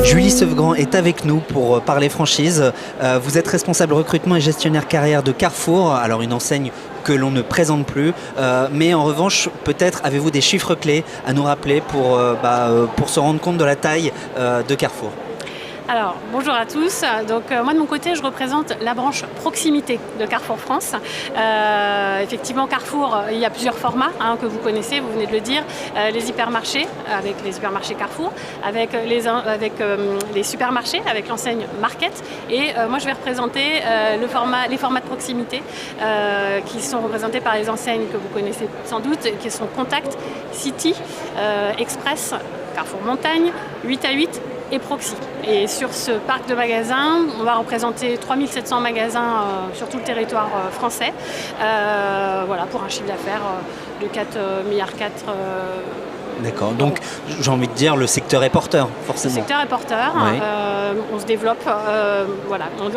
Julie Sevgrand est avec nous pour parler franchise. Vous êtes responsable recrutement et gestionnaire carrière de Carrefour, alors une enseigne que l'on ne présente plus, mais en revanche, peut-être avez-vous des chiffres clés à nous rappeler pour se rendre compte de la taille de Carrefour. Alors, bonjour à tous. Donc, moi de mon côté, je représente la branche proximité de Carrefour France. Effectivement, Carrefour, il y a plusieurs formats que vous connaissez, vous venez de le dire. Les hypermarchés, avec les hypermarchés Carrefour, avec les supermarchés, avec l'enseigne Market. Et moi, je vais représenter les formats de proximité qui sont représentés par les enseignes que vous connaissez sans doute, qui sont Contact, City, Express, Carrefour Montagne, 8x8, et Proxy. Et sur ce parc de magasins, on va représenter 3700 magasins sur tout le territoire français, pour un chiffre d'affaires de 4,4 milliards. D'accord, donc j'ai envie de dire le secteur est porteur, forcément. Le secteur est porteur, oui. On se développe,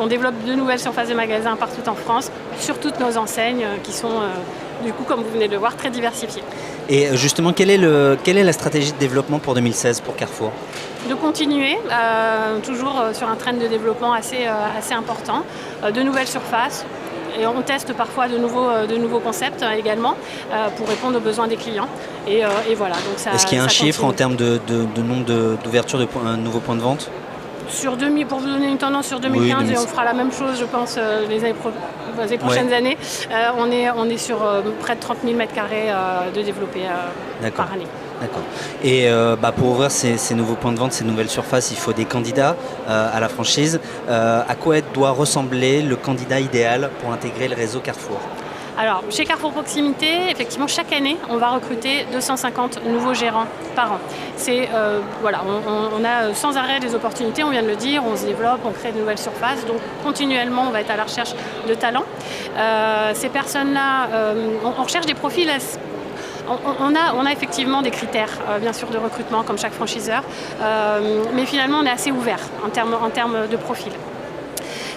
on développe de nouvelles surfaces de magasins partout en France, sur toutes nos enseignes qui sont, du coup, comme vous venez de le voir, très diversifiées. Et justement, quelle est la stratégie de développement pour 2016 pour Carrefour ? De continuer, toujours sur un trend de développement assez important, de nouvelles surfaces. Et on teste parfois de nouveaux concepts également pour répondre aux besoins des clients. Et voilà. Est-ce qu'il y a un chiffre en termes de nombre d'ouverture de nouveaux points de vente ? Pour vous donner une tendance sur 2015, oui, et on fera la même chose, je pense, les prochaines années. On est sur près de 30 000 m² de développés par année. D'accord. Et pour ouvrir ces nouveaux points de vente, ces nouvelles surfaces, il faut des candidats à la franchise. À quoi doit ressembler le candidat idéal pour intégrer le réseau Carrefour ? Alors, chez Carrefour Proximité, effectivement, chaque année, on va recruter 250 nouveaux gérants par an. On a sans arrêt des opportunités, on vient de le dire, on se développe, on crée de nouvelles surfaces. Donc, continuellement, on va être à la recherche de talents. Ces personnes-là, on recherche des profils. On a effectivement des critères, bien sûr, de recrutement, comme chaque franchiseur. Mais finalement, on est assez ouvert en termes de profil.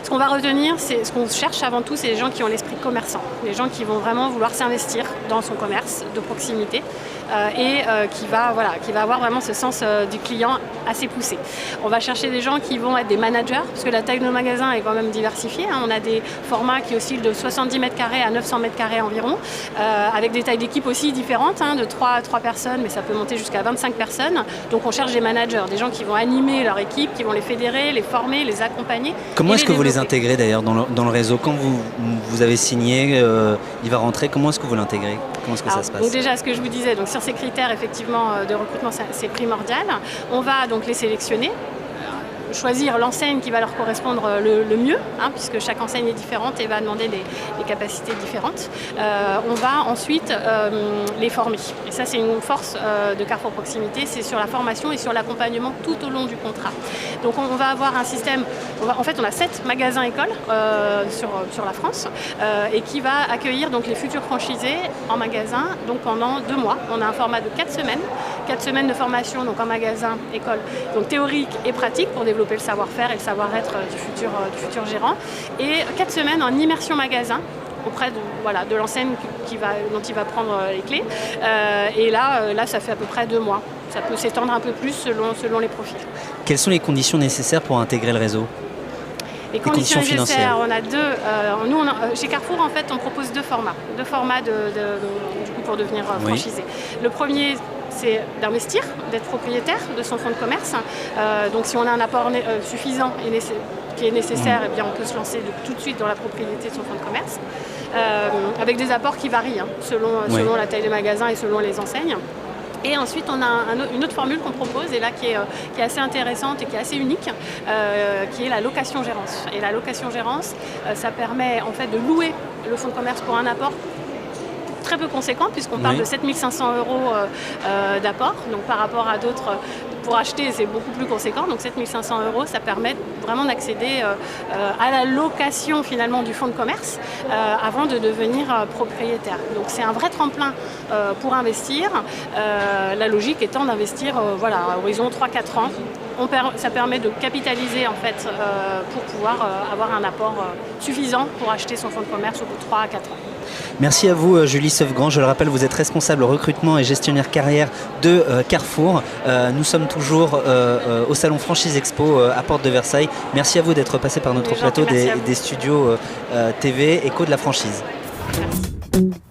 Ce qu'on va retenir, ce qu'on cherche avant tout, c'est les gens qui ont l'esprit commerçant, les gens qui vont vraiment vouloir s'investir dans son commerce de proximité qui va avoir vraiment ce sens du client assez poussé. On va chercher des gens qui vont être des managers, parce que la taille de nos magasins est quand même diversifiée. On a des formats qui oscillent de 70 m² à 900 m² environ, avec des tailles d'équipe aussi différentes, de 3 personnes, mais ça peut monter jusqu'à 25 personnes. Donc on cherche des managers, des gens qui vont animer leur équipe, qui vont les fédérer, les former, les accompagner. Comment est-ce que vous les intégrez d'ailleurs dans le réseau ? Quand vous avez signé, il va rentrer, comment est-ce que vous l'intégrez ? Comment est-ce que ça se passe ? Donc déjà, ce que je vous disais, donc sur ces critères effectivement de recrutement, c'est primordial. On va donc les sélectionner, choisir l'enseigne qui va leur correspondre le mieux, puisque chaque enseigne est différente et va demander des capacités différentes. On va ensuite les former. Et ça, c'est une force de Carrefour Proximité, c'est sur la formation et sur l'accompagnement tout au long du contrat. Donc on va avoir un système, on a 7 magasins écoles sur la France et qui va accueillir donc les futurs franchisés en magasin donc pendant 2 mois. On a un format de 4 semaines de formation donc en magasin, école, donc théorique et pratique pour développer le savoir-faire et le savoir-être du futur gérant. Et 4 semaines en immersion magasin auprès de l'enseigne dont il va prendre les clés. Et là, ça fait à peu près 2 mois. Ça peut s'étendre un peu plus selon les profils. Quelles sont les conditions nécessaires pour intégrer le réseau ? Les conditions nécessaires, on a deux. Chez Carrefour, en fait, on propose 2 formats. 2 formats du coup, pour devenir franchisé. Le premier, c'est d'investir, d'être propriétaire de son fonds de commerce. Donc si on a un apport suffisant qui est nécessaire, eh bien, on peut se lancer tout de suite dans la propriété de son fonds de commerce, avec des apports qui varient selon la taille des magasins et selon les enseignes. Et ensuite, on a une autre formule qu'on propose, et là qui est assez intéressante et qui est assez unique, qui est la location-gérance. Et la location-gérance, ça permet en fait de louer le fonds de commerce pour un apport très peu conséquent, puisqu'on parle de 7 500 € d'apport. Donc par rapport à d'autres, pour acheter, c'est beaucoup plus conséquent. Donc 7 500 €, ça permet vraiment d'accéder à la location finalement du fonds de commerce avant de devenir propriétaire. Donc c'est un vrai tremplin pour investir. La logique étant d'investir à horizon 3-4 ans. ça permet de capitaliser en fait pour pouvoir avoir un apport suffisant pour acheter son fonds de commerce au bout de 3 à 4 ans. Merci à vous Julie Seufgrand. Je le rappelle, vous êtes responsable recrutement et gestionnaire carrière de Carrefour. Nous sommes toujours au salon Franchise Expo à Porte de Versailles. Merci à vous d'être passé par notre plateau des studios TV Écho de la franchise. Merci.